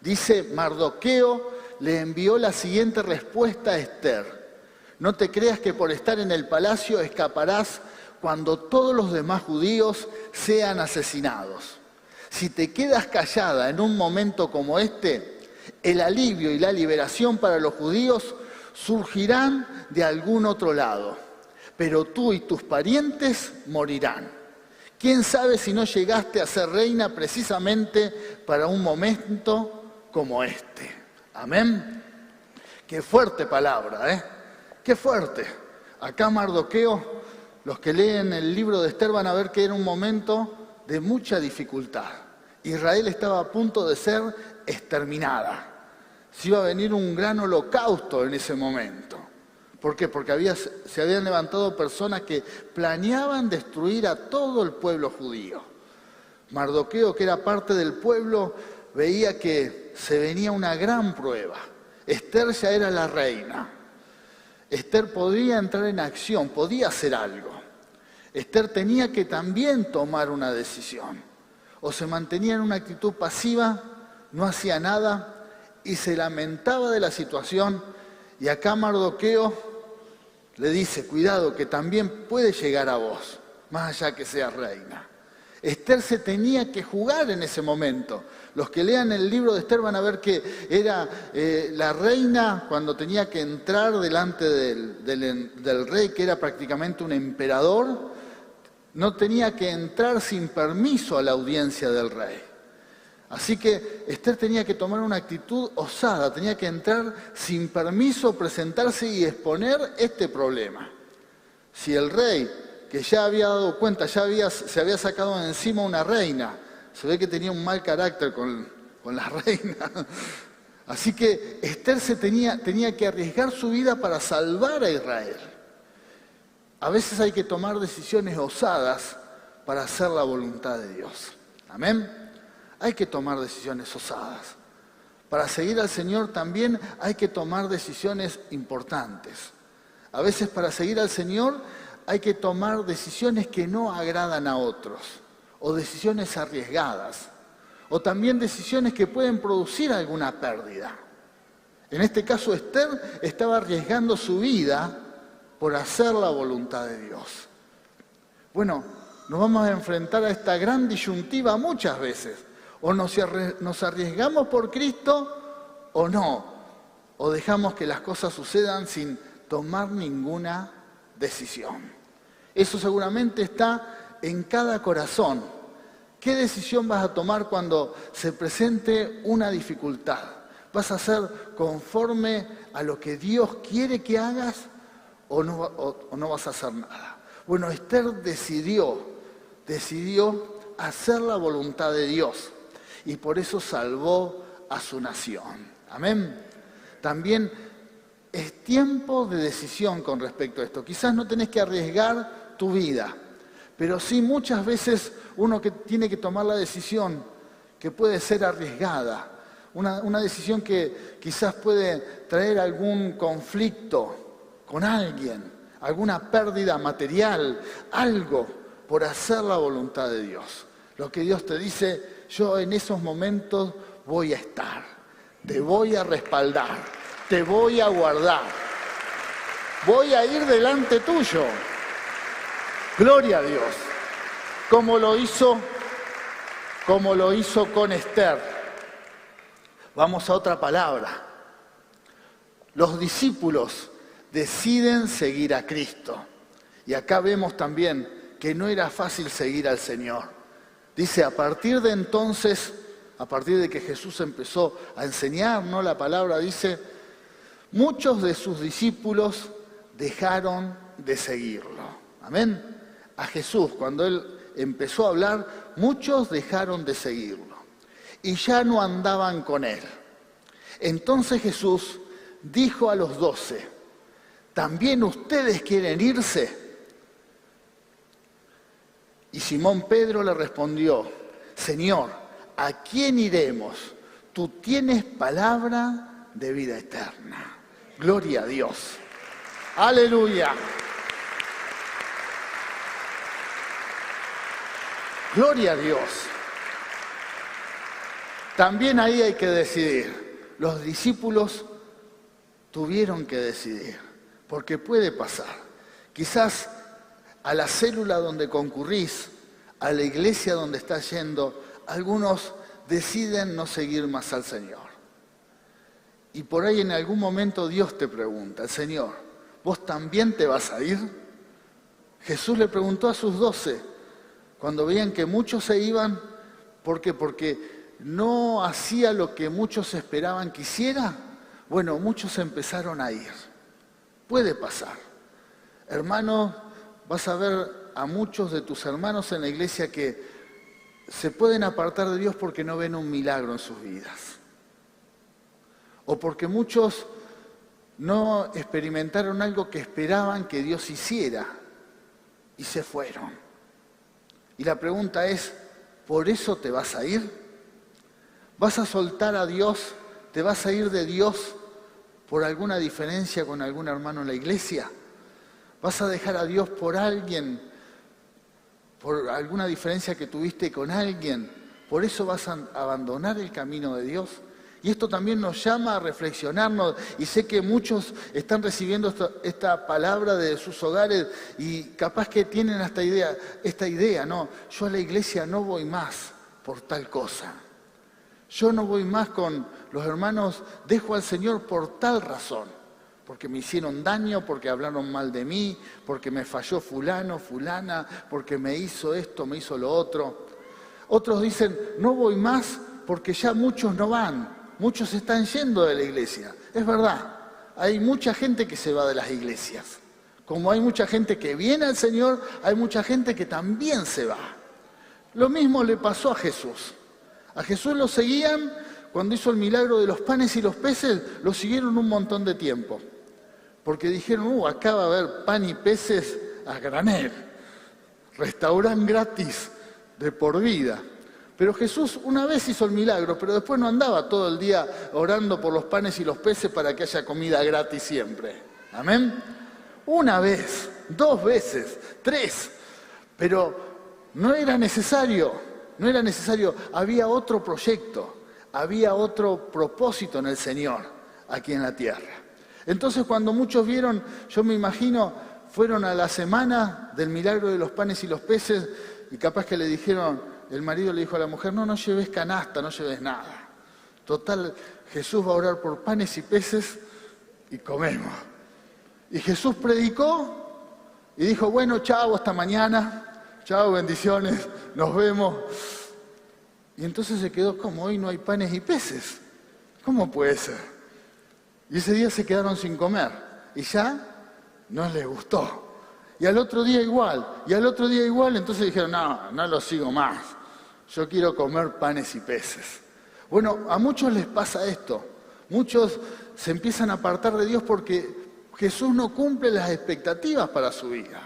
Dice, Mardoqueo le envió la siguiente respuesta a Esther. No te creas que por estar en el palacio escaparás cuando todos los demás judíos sean asesinados. Si te quedas callada en un momento como este, el alivio y la liberación para los judíos surgirán de algún otro lado. Pero tú y tus parientes morirán. ¿Quién sabe si no llegaste a ser reina precisamente para un momento como este? Amén. Qué fuerte palabra, ¿eh? Qué fuerte. Acá Mardoqueo, los que leen el libro de Esther van a ver que era un momento de mucha dificultad. Israel estaba a punto de ser exterminada. Se iba a venir un gran holocausto en ese momento. ¿Por qué? Porque se habían levantado personas que planeaban destruir a todo el pueblo judío. Mardoqueo, que era parte del pueblo, veía que se venía una gran prueba. Esther ya era la reina. Esther podía entrar en acción, podía hacer algo. Esther tenía que también tomar una decisión. O se mantenía en una actitud pasiva, no hacía nada y se lamentaba de la situación. Y acá Mardoqueo le dice, cuidado, que también puede llegar a vos, más allá que seas reina. Esther se tenía que jugar en ese momento. Los que lean el libro de Esther van a ver que era la reina cuando tenía que entrar delante del rey, que era prácticamente un emperador, no tenía que entrar sin permiso a la audiencia del rey. Así que Esther tenía que tomar una actitud osada, tenía que entrar sin permiso, presentarse y exponer este problema. Si el rey, que ya había dado cuenta, se había sacado de encima una reina, se ve que tenía un mal carácter con la reina. Así que Esther tenía que arriesgar su vida para salvar a Israel. A veces hay que tomar decisiones osadas para hacer la voluntad de Dios. Amén. Hay que tomar decisiones osadas. Para seguir al Señor también hay que tomar decisiones importantes. A veces para seguir al Señor hay que tomar decisiones que no agradan a otros, o decisiones arriesgadas, o también decisiones que pueden producir alguna pérdida. En este caso Esther estaba arriesgando su vida por hacer la voluntad de Dios. Bueno, nos vamos a enfrentar a esta gran disyuntiva muchas veces. O nos arriesgamos por Cristo o no. O dejamos que las cosas sucedan sin tomar ninguna decisión. Eso seguramente está en cada corazón. ¿Qué decisión vas a tomar cuando se presente una dificultad? ¿Vas a hacer conforme a lo que Dios quiere que hagas o no vas a hacer nada? Bueno, Esther decidió hacer la voluntad de Dios. Y por eso salvó a su nación. Amén. También es tiempo de decisión con respecto a esto. Quizás no tenés que arriesgar tu vida, pero sí muchas veces uno que tiene que tomar la decisión que puede ser arriesgada. Una decisión que quizás puede traer algún conflicto con alguien, alguna pérdida material, algo por hacer la voluntad de Dios. Lo que Dios te dice, yo en esos momentos voy a estar, te voy a respaldar, te voy a guardar, voy a ir delante tuyo. Gloria a Dios. Como lo hizo con Esther. Vamos a otra palabra. Los discípulos deciden seguir a Cristo. Y acá vemos también que no era fácil seguir al Señor. Dice, a partir de entonces, a partir de que Jesús empezó a enseñarnos la palabra, dice, muchos de sus discípulos dejaron de seguirlo. Amén. A Jesús, cuando Él empezó a hablar, muchos dejaron de seguirlo. Y ya no andaban con Él. Entonces Jesús dijo a los 12, ¿también ustedes quieren irse? Y Simón Pedro le respondió, Señor, ¿a quién iremos? Tú tienes palabra de vida eterna. Gloria a Dios. Aleluya. Gloria a Dios. También ahí hay que decidir. Los discípulos tuvieron que decidir, porque puede pasar. Quizás a la célula donde concurrís, a la iglesia donde estás yendo, algunos deciden no seguir más al Señor. Y por ahí en algún momento Dios te pregunta, Señor, ¿vos también te vas a ir? Jesús le preguntó a sus 12, cuando veían que muchos se iban, ¿por qué? Porque no hacía lo que muchos esperaban que hiciera. Bueno, muchos empezaron a ir. Puede pasar. Hermano, vas a ver a muchos de tus hermanos en la iglesia que se pueden apartar de Dios porque no ven un milagro en sus vidas. O porque muchos no experimentaron algo que esperaban que Dios hiciera y se fueron. Y la pregunta es, ¿por eso te vas a ir? ¿Vas a soltar a Dios? ¿Te vas a ir de Dios por alguna diferencia con algún hermano en la iglesia? ¿Vas a dejar a Dios por alguien, por alguna diferencia que tuviste con alguien? ¿Por eso vas a abandonar el camino de Dios? Y esto también nos llama a reflexionarnos, y sé que muchos están recibiendo esta palabra de sus hogares y capaz que tienen esta idea, no, yo a la iglesia no voy más por tal cosa. Yo no voy más con los hermanos, dejo al Señor por tal razón, porque me hicieron daño, porque hablaron mal de mí, porque me falló fulano, fulana, porque me hizo esto, me hizo lo otro. Otros dicen, no voy más porque ya muchos no van. Muchos están yendo de la iglesia. Es verdad, hay mucha gente que se va de las iglesias. Como hay mucha gente que viene al Señor, hay mucha gente que también se va. Lo mismo le pasó a Jesús. A Jesús lo seguían, cuando hizo el milagro de los panes y los peces, lo siguieron un montón de tiempo. Porque dijeron, acá va a haber pan y peces a granel. Restaurante gratis de por vida. Pero Jesús una vez hizo el milagro, pero después no andaba todo el día orando por los panes y los peces para que haya comida gratis siempre. ¿Amén? Una vez, 2 veces, 3. Pero no era necesario, había otro proyecto, había otro propósito en el Señor aquí en la tierra. Entonces cuando muchos vieron, yo me imagino, fueron a la semana del milagro de los panes y los peces y capaz que le dijeron, el marido le dijo a la mujer, no lleves canasta, no lleves nada. Total, Jesús va a orar por panes y peces y comemos. Y Jesús predicó y dijo, bueno, chao, hasta mañana, chao, bendiciones, nos vemos. Y entonces se quedó como, hoy no hay panes y peces. ¿Cómo puede ser? Y ese día se quedaron sin comer y ya no les gustó. Y al otro día igual, entonces dijeron, no lo sigo más. Yo quiero comer panes y peces. Bueno, a muchos les pasa esto. Muchos se empiezan a apartar de Dios porque Jesús no cumple las expectativas para su vida.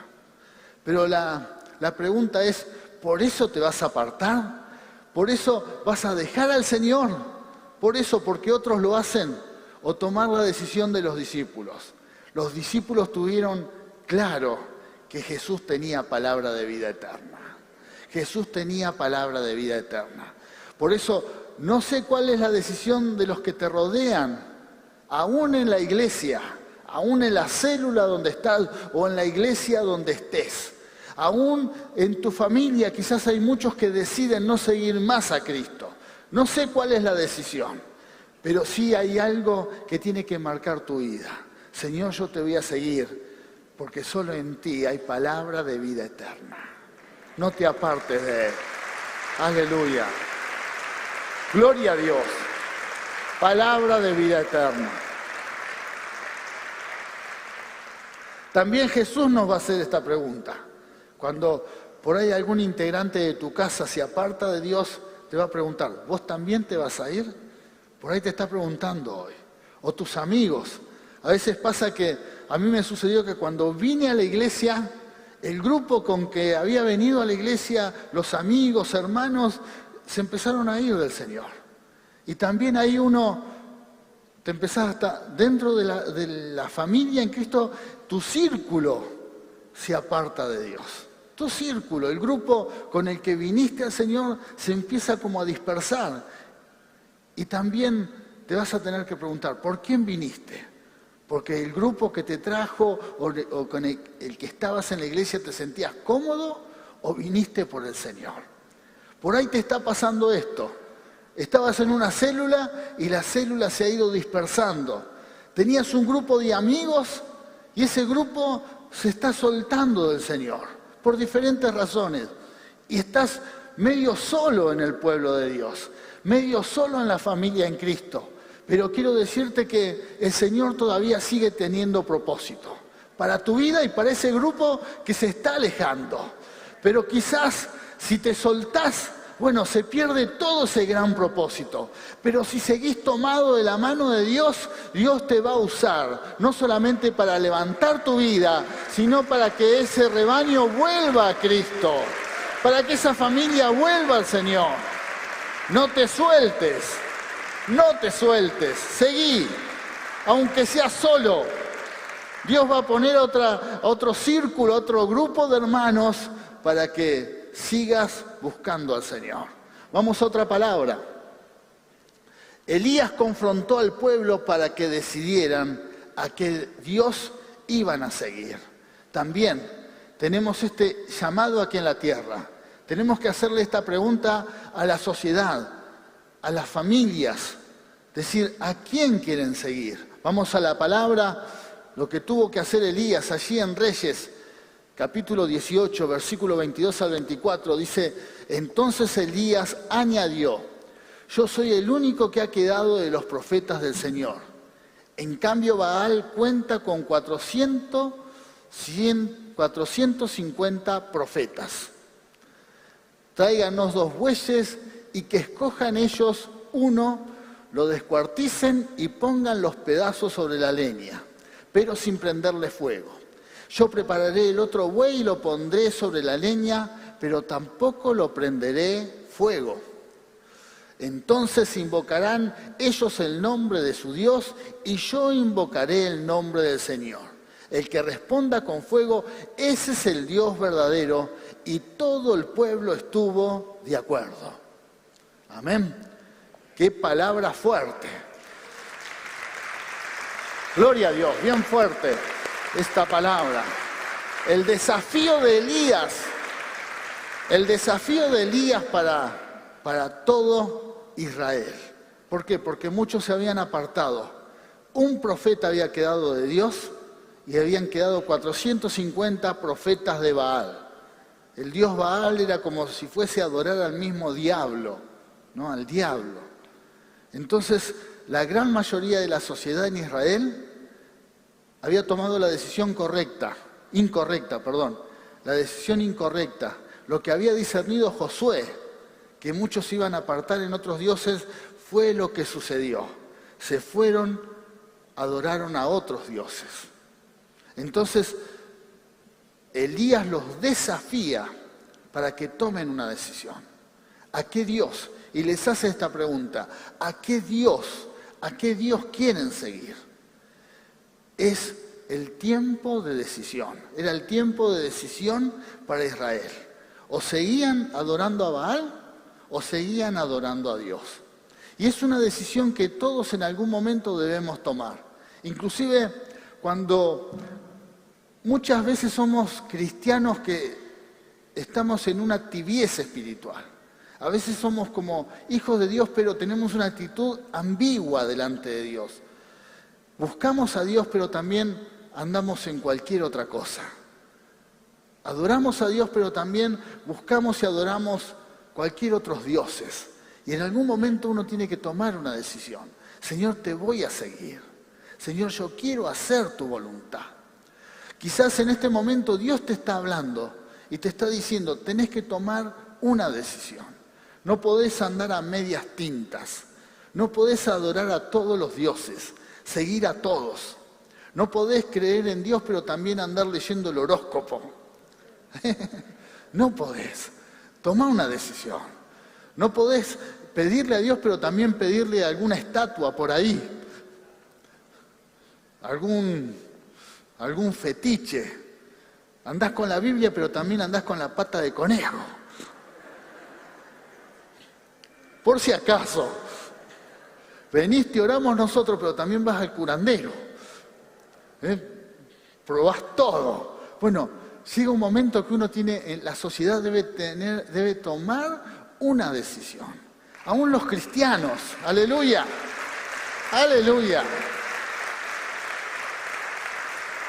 Pero la pregunta es, ¿por eso te vas a apartar? ¿Por eso vas a dejar al Señor? ¿Por eso, porque otros lo hacen? ¿O tomar la decisión de los discípulos? Los discípulos tuvieron claro que Jesús tenía palabra de vida eterna. Jesús tenía palabra de vida eterna. Por eso, no sé cuál es la decisión de los que te rodean, aún en la iglesia, aún en la célula donde estás o en la iglesia donde estés. Aún en tu familia quizás hay muchos que deciden no seguir más a Cristo. No sé cuál es la decisión, pero sí hay algo que tiene que marcar tu vida. Señor, yo te voy a seguir, porque solo en ti hay palabra de vida eterna. No te apartes de Él. Aleluya. Gloria a Dios. Palabra de vida eterna. También Jesús nos va a hacer esta pregunta. Cuando por ahí algún integrante de tu casa se aparta de Dios, te va a preguntar, ¿vos también te vas a ir? Por ahí te está preguntando hoy. O tus amigos. A veces pasa que a mí me sucedió que cuando vine a la iglesia, el grupo con que había venido a la iglesia, los amigos, hermanos, se empezaron a ir del Señor. Y también ahí uno, te empezás hasta dentro de la familia en Cristo, tu círculo se aparta de Dios. Tu círculo, el grupo con el que viniste al Señor, se empieza como a dispersar. Y también te vas a tener que preguntar, ¿por quién viniste? Porque el grupo que te trajo o con el que estabas en la iglesia te sentías cómodo o viniste por el Señor. Por ahí te está pasando esto. Estabas en una célula y la célula se ha ido dispersando. Tenías un grupo de amigos y ese grupo se está soltando del Señor por diferentes razones. Y estás medio solo en el pueblo de Dios, medio solo en la familia en Cristo. Pero quiero decirte que el Señor todavía sigue teniendo propósito para tu vida y para ese grupo que se está alejando. Pero quizás si te soltás, bueno, se pierde todo ese gran propósito. Pero si seguís tomado de la mano de Dios, Dios te va a usar, no solamente para levantar tu vida, sino para que ese rebaño vuelva a Cristo, para que esa familia vuelva al Señor. No te sueltes. No te sueltes, seguí, aunque seas solo. Dios va a poner otro círculo, otro grupo de hermanos para que sigas buscando al Señor. Vamos a otra palabra. Elías confrontó al pueblo para que decidieran a qué Dios iban a seguir. También tenemos este llamado aquí en la tierra. Tenemos que hacerle esta pregunta a la sociedad, a las familias, decir, ¿a quién quieren seguir? Vamos a la palabra, lo que tuvo que hacer Elías allí en Reyes, capítulo 18, versículo 22 al 24, dice, entonces Elías añadió, yo soy el único que ha quedado de los profetas del Señor. En cambio, Baal cuenta con 450 profetas. Tráiganos 2 bueyes y que escojan ellos uno, lo descuarticen y pongan los pedazos sobre la leña, pero sin prenderle fuego. Yo prepararé el otro buey y lo pondré sobre la leña, pero tampoco lo prenderé fuego. Entonces invocarán ellos el nombre de su Dios y yo invocaré el nombre del Señor. El que responda con fuego, ese es el Dios verdadero. Y todo el pueblo estuvo de acuerdo. Amén. Qué palabra fuerte. Gloria a Dios, bien fuerte esta palabra. El desafío de Elías para todo Israel. ¿Por qué? Porque muchos se habían apartado. Un profeta había quedado de Dios y habían quedado 450 profetas de Baal. El dios Baal era como si fuese a adorar al mismo diablo, ¿no? Al diablo. Entonces, la gran mayoría de la sociedad en Israel había tomado la decisión incorrecta. La decisión incorrecta. Lo que había discernido Josué, que muchos iban a apartar en otros dioses, fue lo que sucedió. Se fueron, adoraron a otros dioses. Entonces, Elías los desafía para que tomen una decisión. ¿A qué Dios? Y les hace esta pregunta. ¿A qué Dios quieren seguir? Es el tiempo de decisión. Era el tiempo de decisión para Israel. O seguían adorando a Baal o seguían adorando a Dios. Y es una decisión que todos en algún momento debemos tomar. Inclusive cuando muchas veces somos cristianos que estamos en una tibieza espiritual. A veces somos como hijos de Dios, pero tenemos una actitud ambigua delante de Dios. Buscamos a Dios, pero también andamos en cualquier otra cosa. Adoramos a Dios, pero también buscamos y adoramos cualquier otros dioses. Y en algún momento uno tiene que tomar una decisión. Señor, te voy a seguir. Señor, yo quiero hacer tu voluntad. Quizás en este momento Dios te está hablando y te está diciendo, tenés que tomar una decisión. No podés andar a medias tintas. No podés adorar a todos los dioses, seguir a todos. No podés creer en Dios, pero también andar leyendo el horóscopo. No podés. Tomá una decisión. No podés pedirle a Dios, pero también pedirle a alguna estatua por ahí. Algún fetiche. Andás con la Biblia, pero también andás con la pata de conejo. Por si acaso. Venís, te oramos nosotros, pero también vas al curandero. Probás todo. Bueno, llega un momento que uno tiene, la sociedad debe tomar una decisión. Aún los cristianos, aleluya, aleluya.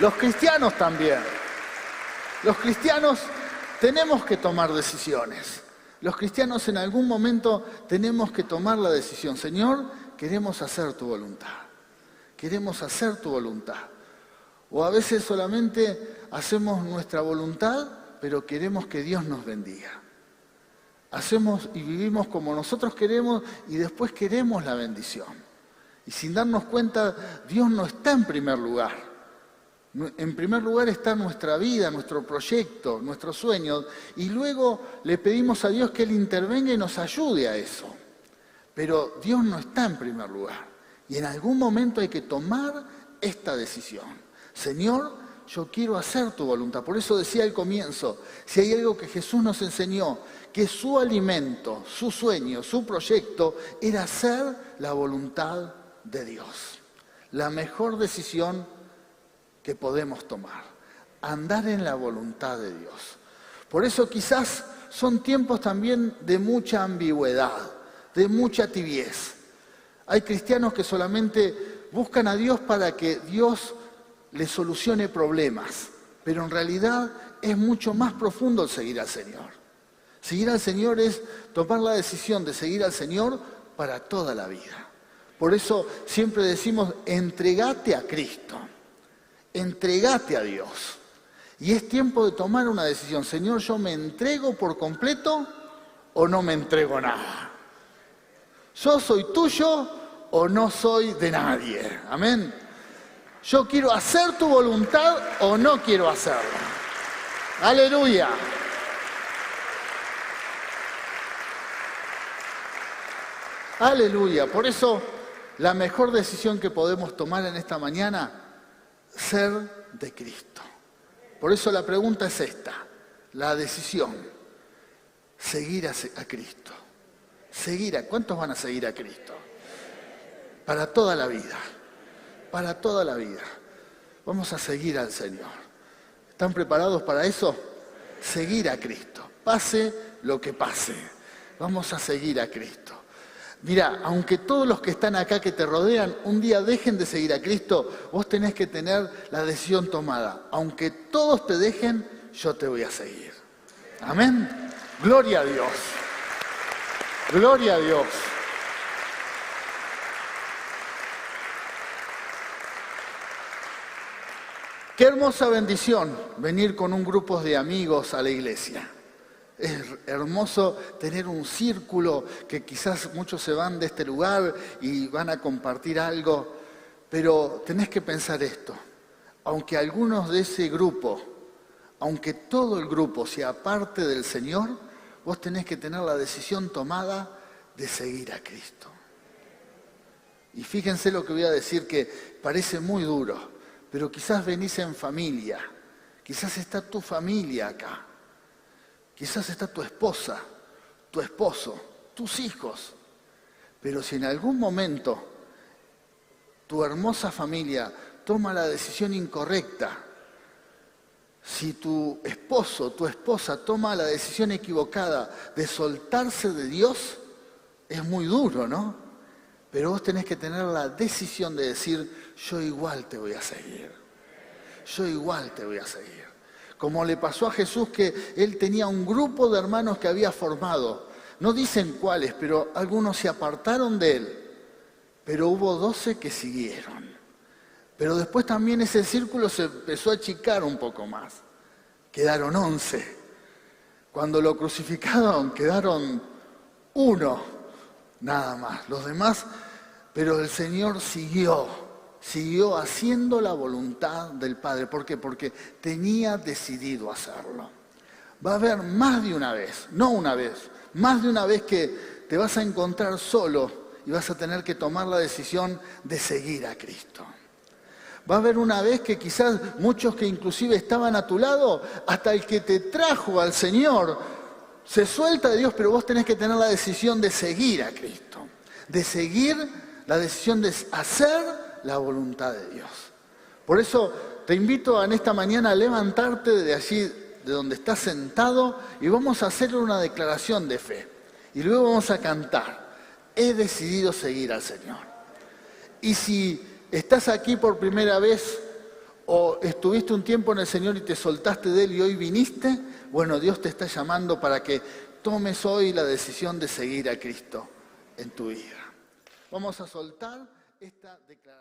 Los cristianos también. Los cristianos tenemos que tomar decisiones. Los cristianos en algún momento tenemos que tomar la decisión. Señor, queremos hacer tu voluntad. Queremos hacer tu voluntad. O a veces solamente hacemos nuestra voluntad, pero queremos que Dios nos bendiga. Hacemos y vivimos como nosotros queremos y después queremos la bendición. Y sin darnos cuenta, Dios no está en primer lugar. En primer lugar está nuestra vida, nuestro proyecto, nuestros sueños, y luego le pedimos a Dios que Él intervenga y nos ayude a eso. Pero Dios no está en primer lugar. Y en algún momento hay que tomar esta decisión. Señor, yo quiero hacer tu voluntad. Por eso decía al comienzo, si hay algo que Jesús nos enseñó, que su alimento, su sueño, su proyecto, era hacer la voluntad de Dios. La mejor decisión que podemos tomar, andar en la voluntad de Dios. Por eso quizás son tiempos también de mucha ambigüedad, de mucha tibieza. Hay cristianos que solamente buscan a Dios para que Dios les solucione problemas, pero en realidad es mucho más profundo el seguir al Señor. Seguir al Señor es tomar la decisión de seguir al Señor para toda la vida. Por eso siempre decimos, entregate a Cristo. Entregate a Dios. Y es tiempo de tomar una decisión. Señor, ¿yo me entrego por completo o no me entrego nada? ¿Yo soy tuyo o no soy de nadie? Amén. ¿Yo quiero hacer tu voluntad o no quiero hacerla? Aleluya. Aleluya. Por eso, la mejor decisión que podemos tomar en esta mañana, ser de Cristo. Por eso la pregunta es esta, la decisión, seguir a Cristo. ¿Cuántos van a seguir a Cristo? Para toda la vida, para toda la vida. Vamos a seguir al Señor. ¿Están preparados para eso? Seguir a Cristo, pase lo que pase. Vamos a seguir a Cristo. Mira, aunque todos los que están acá que te rodean un día dejen de seguir a Cristo, vos tenés que tener la decisión tomada. Aunque todos te dejen, yo te voy a seguir. Amén. Gloria a Dios. Gloria a Dios. Qué hermosa bendición venir con un grupo de amigos a la iglesia. Es hermoso tener un círculo que quizás muchos se van de este lugar y van a compartir algo, pero tenés que pensar esto. Aunque algunos de ese grupo, aunque todo el grupo sea parte del Señor, vos tenés que tener la decisión tomada de seguir a Cristo. Y fíjense lo que voy a decir, que parece muy duro, pero quizás venís en familia, quizás está tu familia acá. Quizás está tu esposa, tu esposo, tus hijos. Pero si en algún momento tu hermosa familia toma la decisión incorrecta, Si tu esposo, tu esposa toma la decisión equivocada de soltarse de Dios, es muy duro, ¿no? Pero vos tenés que tener la decisión de decir, yo igual te voy a seguir. Yo igual te voy a seguir. Como le pasó a Jesús, que él tenía un grupo de hermanos que había formado. No dicen cuáles, pero algunos se apartaron de él. Pero hubo 12 que siguieron. Pero después también ese círculo se empezó a achicar un poco más. Quedaron 11. Cuando lo crucificaron quedaron 1, nada más. Los demás, pero el Señor siguió haciendo la voluntad del Padre. ¿Por qué? Porque tenía decidido hacerlo. Va a haber más de una vez, no una vez, más de una vez que te vas a encontrar solo y vas a tener que tomar la decisión de seguir a Cristo. Va a haber una vez que quizás muchos que inclusive estaban a tu lado, hasta el que te trajo al Señor, se suelta de Dios, pero vos tenés que tener la decisión de seguir a Cristo, de seguir la decisión de hacer la voluntad de Dios. Por eso te invito en esta mañana a levantarte de allí, de donde estás sentado, y vamos a hacer una declaración de fe. Y luego vamos a cantar, he decidido seguir al Señor. Y si estás aquí por primera vez o estuviste un tiempo en el Señor y te soltaste de Él y hoy viniste, bueno, Dios te está llamando para que tomes hoy la decisión de seguir a Cristo en tu vida. Vamos a soltar esta declaración.